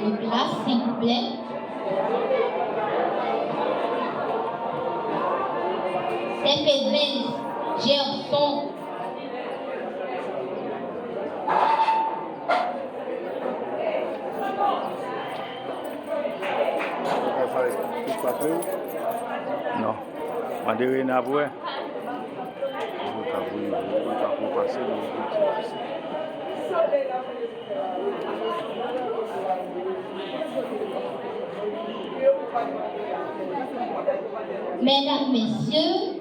de classe, s'il vous plaît. Efésiens, Gerson. Non. Madérine après. Mesdames, Messieurs,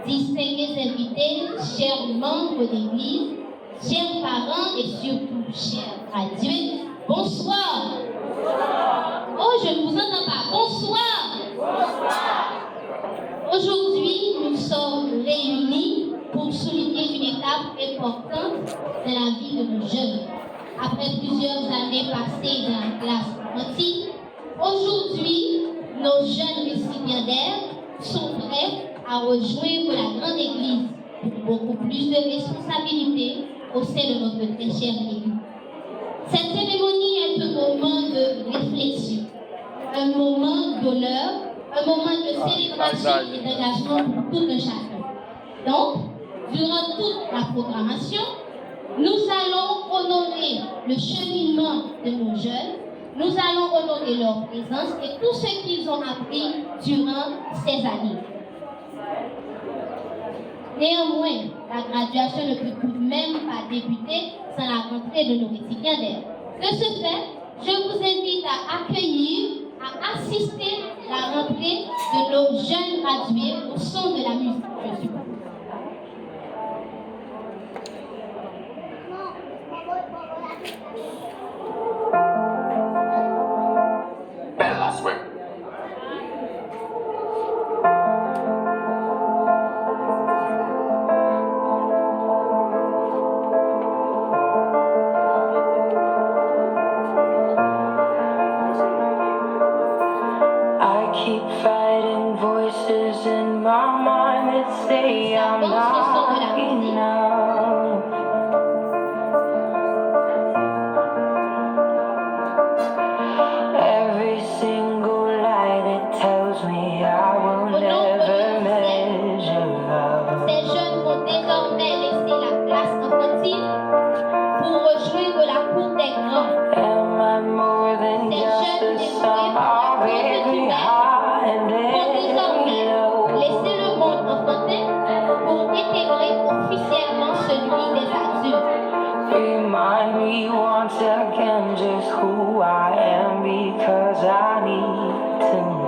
distingués invités, chers membres d'Église, chers parents et surtout chers adultes, bonsoir. Oh, je ne vous entends pas. Bonsoir. Aujourd'hui, nous sommes réunis pour souligner une étape importante dans la vie de nos jeunes. Après plusieurs années passées dans la classe quantique, aujourd'hui, nos jeunes récipiendaires sont prêts à rejoindre la grande église pour beaucoup plus de responsabilités au sein de notre très chère église. Cette cérémonie est un moment de réflexion, un moment d'honneur, un moment de célébration et d'engagement pour tout un chacun. Donc, durant toute la programmation, nous allons honorer le cheminement de nos jeunes, nous allons honorer leur présence et tout ce qu'ils ont appris durant ces années. Néanmoins, la graduation ne peut tout de même pas débuter sans la rentrée de nos récipiendaires. De ce fait, je vous invite à accueillir, à assister à la rentrée de nos jeunes gradués au son de la musique. Je suppose. Keep fighting voices in my mind that say I'm not enough. Every single lie that tells me I will never measure up. Ces jeunes vont désormais laisser la classe enfantine pour rejoindre la cour des grands. Am I more than just a sum of every vont désormais laisser le monde enfantin pour intégrer officiellement celui des adultes. Remind me once again just who I am because I need to know.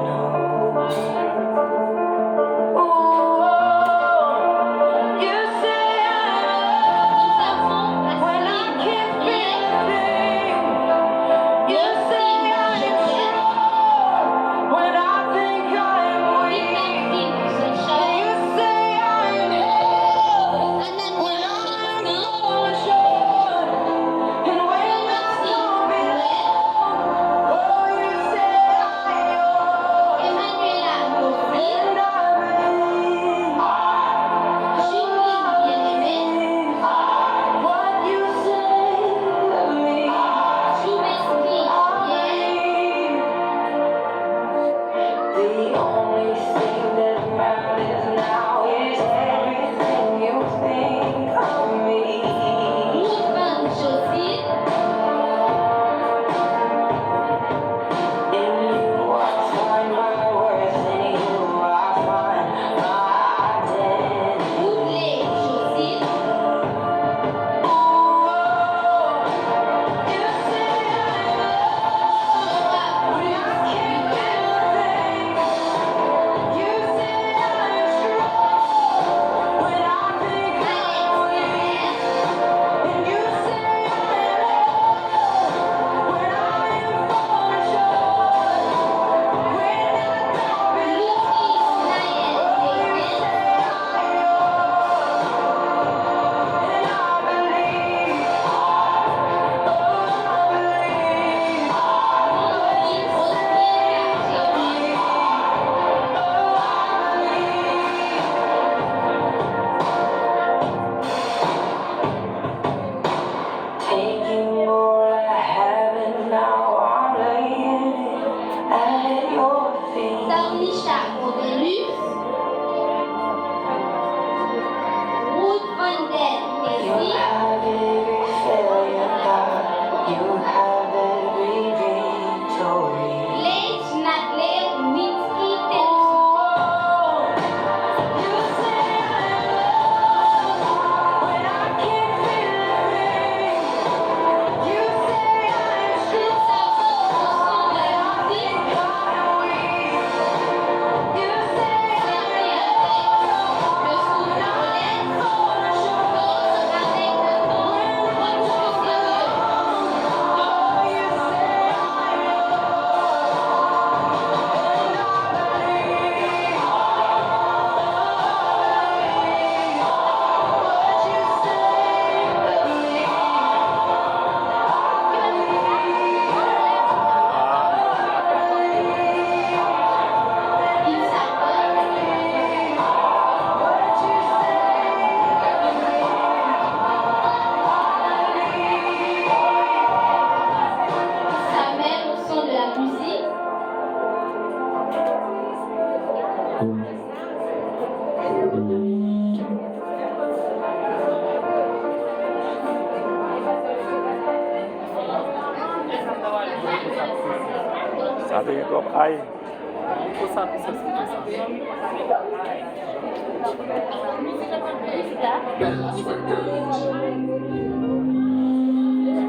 Ça fait trop aïe.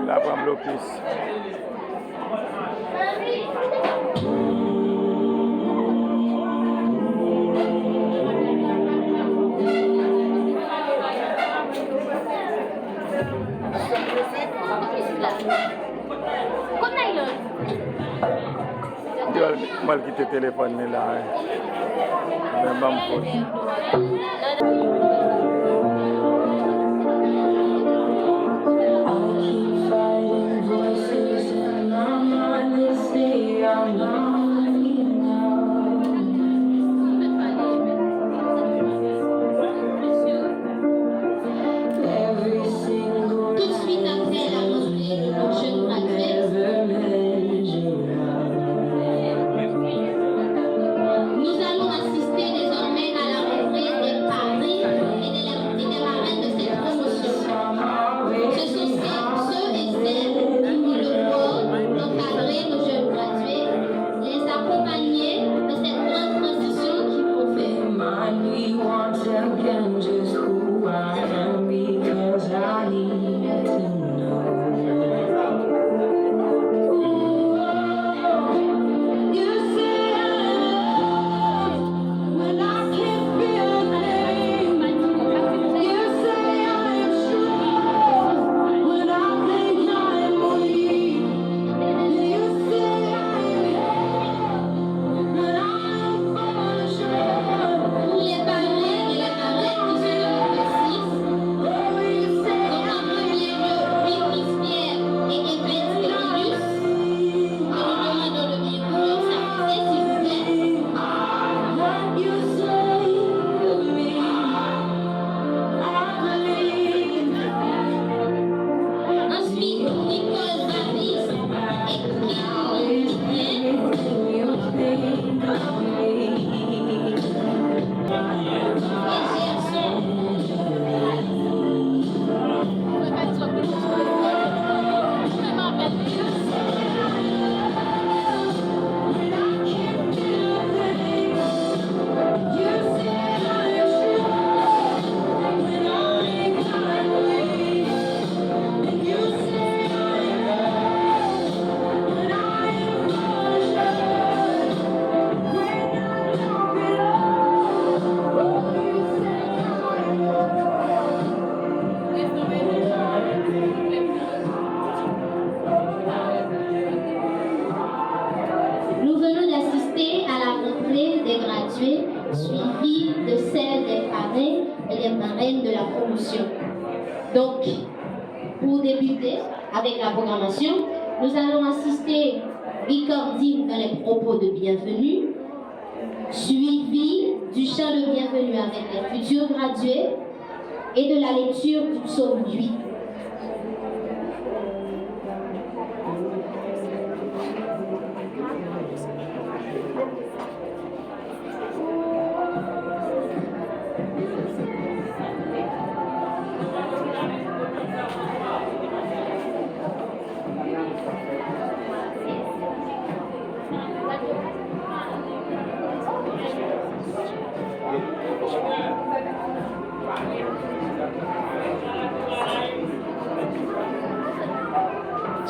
La femme l'office. Mal quitter le téléphone là. Même pas suivi de celle des parrains et des marraines de la promotion. Donc, pour débuter avec la programmation, nous allons assister recording dans les propos de bienvenue, suivi du chant de bienvenue avec les futurs gradués et de la lecture du psaume 8.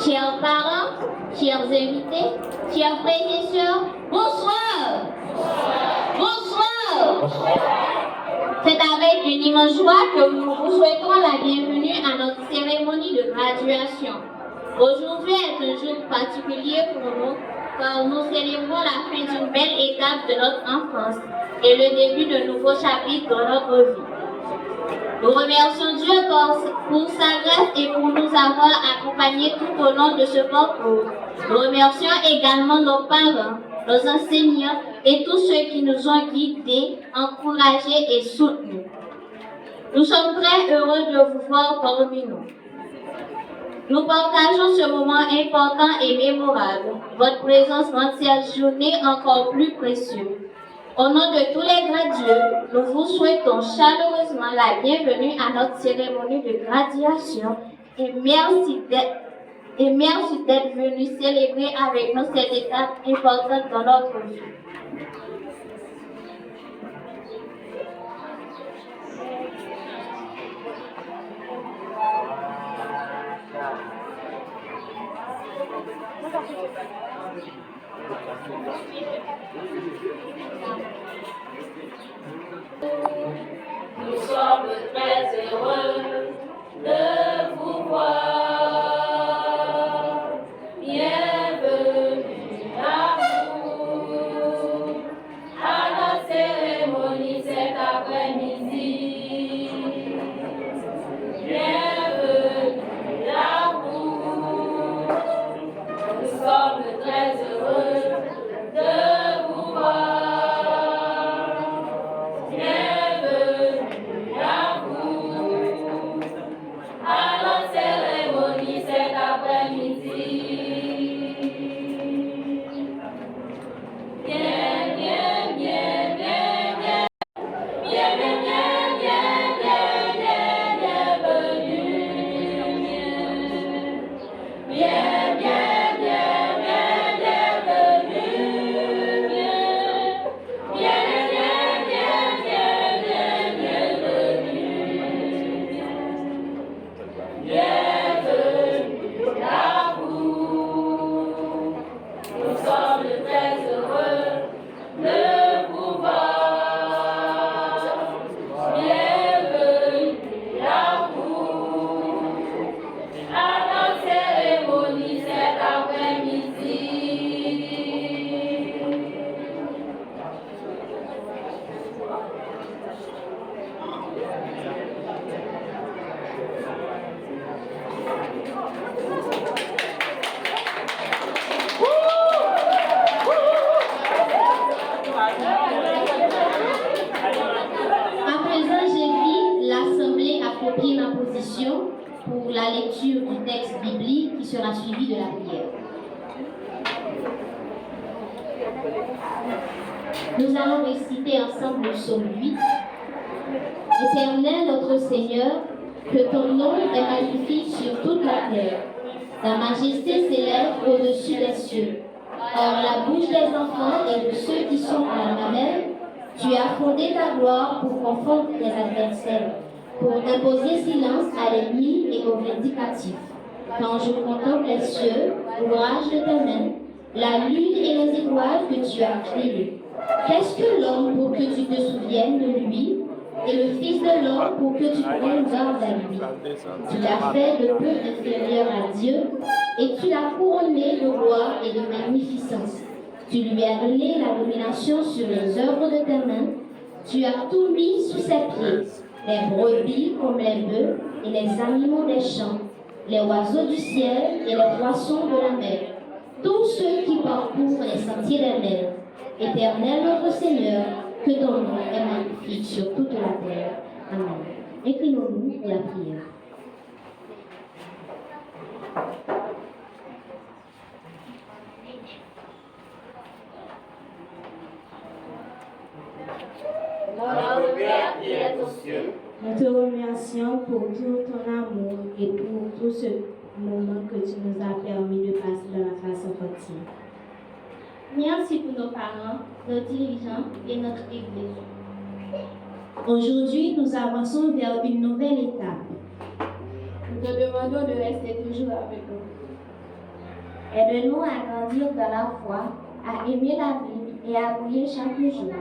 Chers parents, chers invités, chers frères et sœurs, bonsoir. Bonsoir. C'est avec une immense joie que nous vous souhaitons la bienvenue à notre cérémonie de graduation. Aujourd'hui est un jour particulier pour nous, car nous célébrons la fin d'une belle étape de notre enfance et le début de nouveaux chapitres dans notre vie. Nous remercions Dieu pour sa grâce et pour nous avoir accompagnés tout au long de ce parcours. Nous remercions également nos parents, nos enseignants et tous ceux qui nous ont guidés, encouragés et soutenus. Nous sommes très heureux de vous voir parmi nous. Nous partageons ce moment important et mémorable. Votre présence rend cette journée encore plus précieuse. Au nom de tous les gradués, nous vous souhaitons chaleureusement la bienvenue à notre cérémonie de graduation et Et merci d'être venu célébrer avec nous cette étape importante dans notre vie. Nous sommes très heureux de vous voir. Bienvenue à vous à la cérémonie cet après-midi. Bienvenue à vous. Nous sommes très heureux de vous voir. Pour la lecture du texte biblique qui sera suivi de la prière. Nous allons réciter ensemble le psaume 8. Éternel notre Seigneur, que ton nom est magnifique sur toute la terre. Ta majesté s'élève au-dessus des cieux. Hors la bouche des enfants et de ceux qui sont à la mamelle, tu as fondé ta gloire pour confondre les adversaires, pour imposer silence à l'ennemi et aux vindicatifs. Quand je contemple les cieux, ouvrage de tes mains, la lune et les étoiles que tu as créées. Qu'est-ce que l'homme pour que tu te souviennes de lui, et le Fils de l'homme pour que tu prennes garde à lui? Tu l'as fait de peu inférieur à Dieu, et tu l'as couronné de gloire et de magnificence. Tu lui as donné la domination sur les œuvres de tes mains. Tu as tout mis sous ses pieds. Les brebis comme les bœufs et les animaux des champs, les oiseaux du ciel et les poissons de la mer, tous ceux qui parcourent les sentiers des mers. Éternel notre Seigneur, que ton nom est magnifique sur toute la terre. Amen. Inclinons-nous pour la prière. Notre Père qui est aux cieux, nous te remercions pour tout ton amour et pour tout ce moment que tu nous as permis de passer dans la classe enfantine. Merci pour nos parents, nos dirigeants et notre Église. Aujourd'hui, nous avançons vers une nouvelle étape. Nous te demandons de rester toujours avec nous. Aide-nous à grandir dans la foi, à aimer la vie et à prier chaque jour.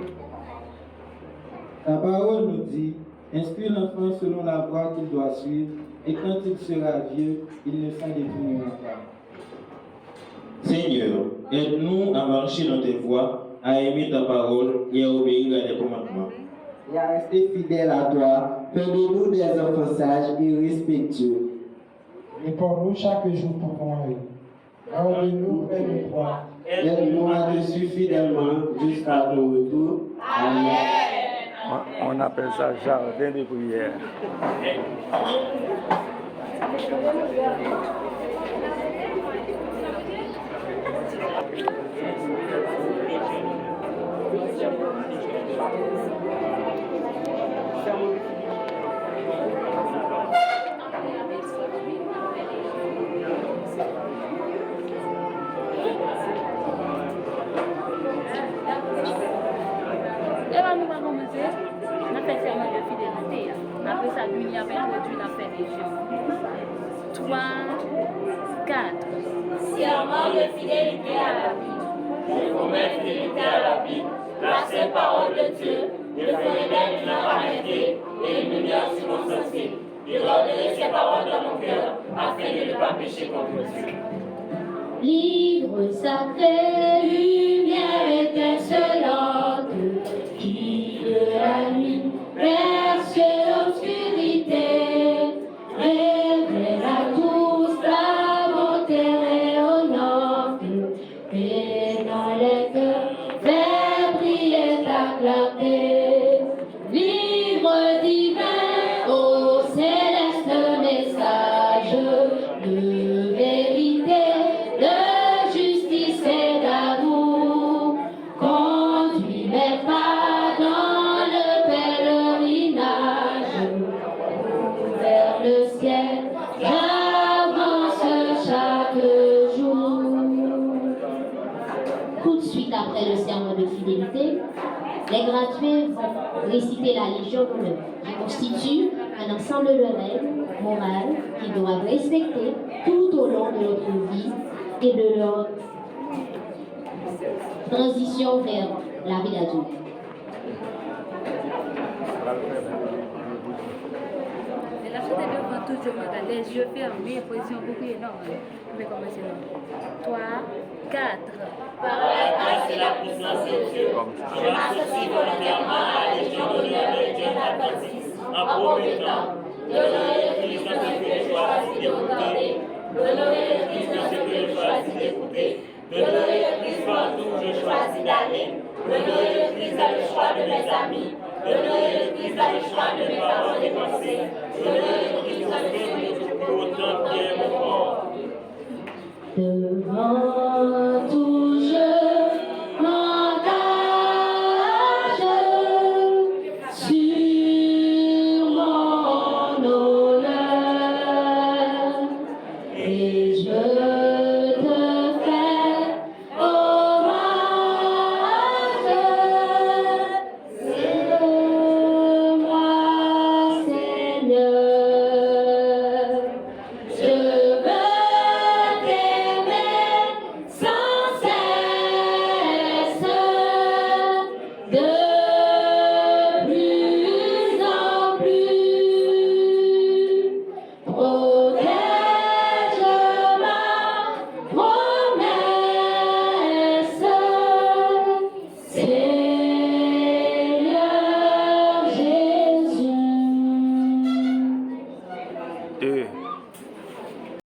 Ta parole nous dit, instruis l'enfant selon la voie qu'il doit suivre, et quand il sera vieux, il ne s'en détournera pas. Seigneur, aide-nous à marcher dans tes voies, à aimer ta parole et à obéir à tes commandements. Et à rester fidèle à toi, fais-nous des enfants sages et respectueux. Réponds-nous chaque jour pour ton règne. Garde-nous près de toi. Aide-nous à te suivre fidèlement jusqu'à ton retour. Amen. On appelle ça jardin de prière. lui avait introduit la fédération. 3, 4. Serment de fidélité à la vie. Je promets fidélité à la vie, la sainte parole de Dieu. Je ferai d'elle une lampe à mes pieds et une lumière sur mon sentier. Je garderai ces paroles dans mon cœur afin de ne pas pécher contre Dieu. Livre sacré, lumière étincelante, qui de la nuit perce l'obscurité, révèle à tous ta bonté rayonnante, et dans les cœurs fait briller ta clarté. Livre divin, ô céleste message de vérité, de justice et d'amour, conduis mes pas dans le pèlerinage vers le ciel, j'avance chaque jour. Tout de suite après le serment de fidélité, les gradués vont réciter la Légion d'honneur, qui constitue un ensemble de règles morales qu'ils doivent respecter tout au long de notre vie et de leur transition vers la vie d'adulte. Et la chose est devant toujours les yeux fermés, position beaucoup énorme. Je vais commencer là. 3, 4. Par la grâce et la puissance de Dieu, je m'associe volontairement à la Légion d'honneur de Dieu d'Adventiste en promettant d'honorer le Christ dans ce que je choisis d'écouter, d'honorer le Christ dans ce que je choisis d'écouter, d'honorer le Christ partout où je choisis d'aller, d'honorer le Christ dans le choix de mes amis, d'honorer le Christ dans le choix de mes parents et pensées, d'honorer le Christ dans le choix de mes autant bien